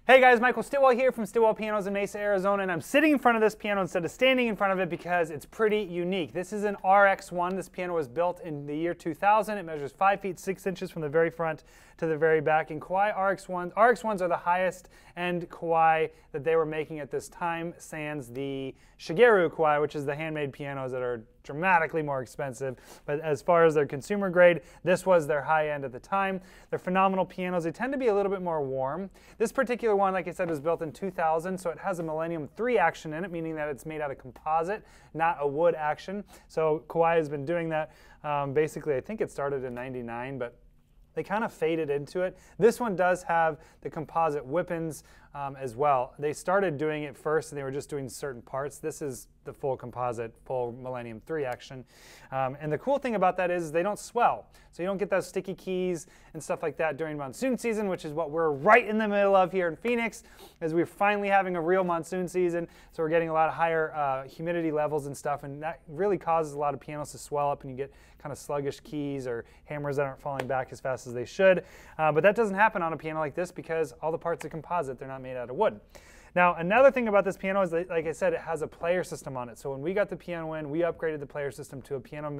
Hey guys, Michael Stillwell here from Stillwell Pianos in Mesa, Arizona, and I'm sitting in front of this piano instead of standing in front of it because it's pretty unique. This is an RX-1. This piano was built in the year 2000. It measures 5 feet 6 inches from the very front to the very back. And Kawai RX-1s are the highest end Kawai that they were making at this time, sans the Shigeru Kawai, which is the handmade pianos that are dramatically more expensive. But as far as their consumer grade, this was their high end at the time. They're phenomenal pianos. They tend to be a little bit more warm. This particular one, like I said, was built in 2000, so it has a Millennium 3 action in it, meaning that it's made out of composite, not a wood action. So Kawai has been doing that basically, I think it started in '99, but they kind of faded into it. This one does have the composite whippings as well. They started doing it first and they were just doing certain parts. This is the full composite, full Millennium 3 action. And the cool thing about that is they don't swell. So you don't get those sticky keys and stuff like that during monsoon season, which is what we're right in the middle of here in Phoenix, as we're finally having a real monsoon season. So we're getting a lot of higher humidity levels and stuff, and that really causes a lot of pianos to swell up and you get kind of sluggish keys or hammers that aren't falling back as fast as they should. But that doesn't happen on a piano like this because all the parts are composite. They're not made out of wood. Now, another thing about this piano is that, like I said, it has a player system on it. So when we got the piano in, we upgraded the player system to a Piano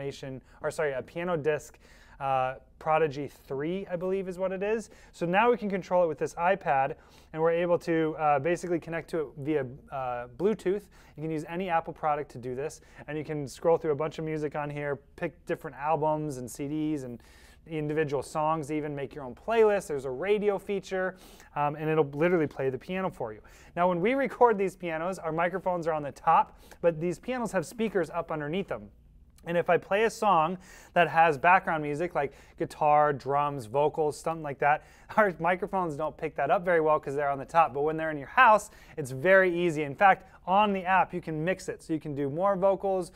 Disc Prodigy 3, I believe is what it is. So now we can control it with this iPad, and we're able to basically connect to it via Bluetooth. You can use any Apple product to do this, and you can scroll through a bunch of music on here, pick different albums and CDs and individual songs, even make your own playlist. There's a radio feature, and it'll literally play the piano for you. Now, when we record these pianos, our microphones are on the top, but these pianos have speakers up underneath them. And if I play a song that has background music like guitar, drums, vocals, something like that, our microphones don't pick that up very well because they're on the top. But when they're in your house, it's very easy. In fact, on the app, you can mix it. So you can do more vocals,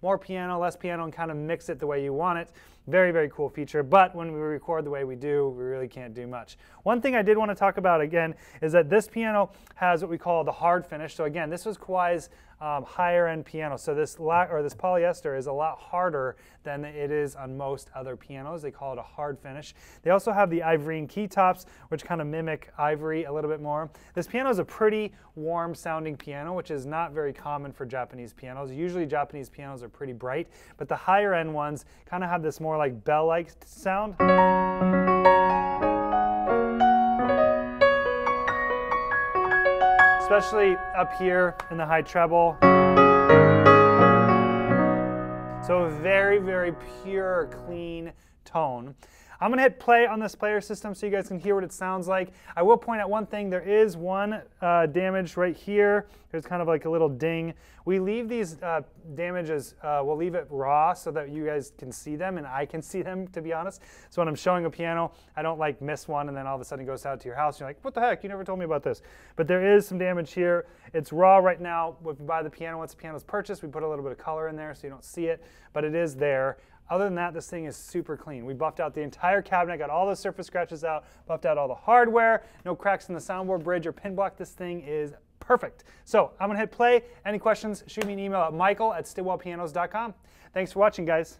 more piano, less piano, and kind of mix it the way you want it. Very, very cool feature. But when we record the way we do, we really can't do much. One thing I did want to talk about again is that this piano has what we call the hard finish. So again, this was Kawai's higher end piano. So this polyester is a lot harder than it is on most other pianos. They call it a hard finish. They also have the ivorine key tops, which kind of mimic ivory a little bit more. This piano is a pretty warm sounding piano, which is not very common for Japanese pianos. Usually Japanese pianos are pretty bright, but the higher end ones kind of have this more like bell-like sound. Especially up here in the high treble. So a very, very pure, clean tone. I'm gonna hit play on this player system so you guys can hear what it sounds like. I will point out one thing. There is one damage right here. There's kind of like a little ding. We leave these damages, we'll leave it raw so that you guys can see them and I can see them, to be honest. So when I'm showing a piano, I don't like miss one and then all of a sudden it goes out to your house. You're like, what the heck? You never told me about this. But there is some damage here. It's raw right now. If you buy the piano, once the piano is purchased, we put a little bit of color in there so you don't see it, but it is there. Other than that, this thing is super clean. We buffed out the entire cabinet, got all the surface scratches out, buffed out all the hardware, no cracks in the soundboard bridge or pin block. This thing is perfect. So I'm gonna hit play. Any questions, shoot me an email at michael@stillwellpianos.com. Thanks for watching, guys.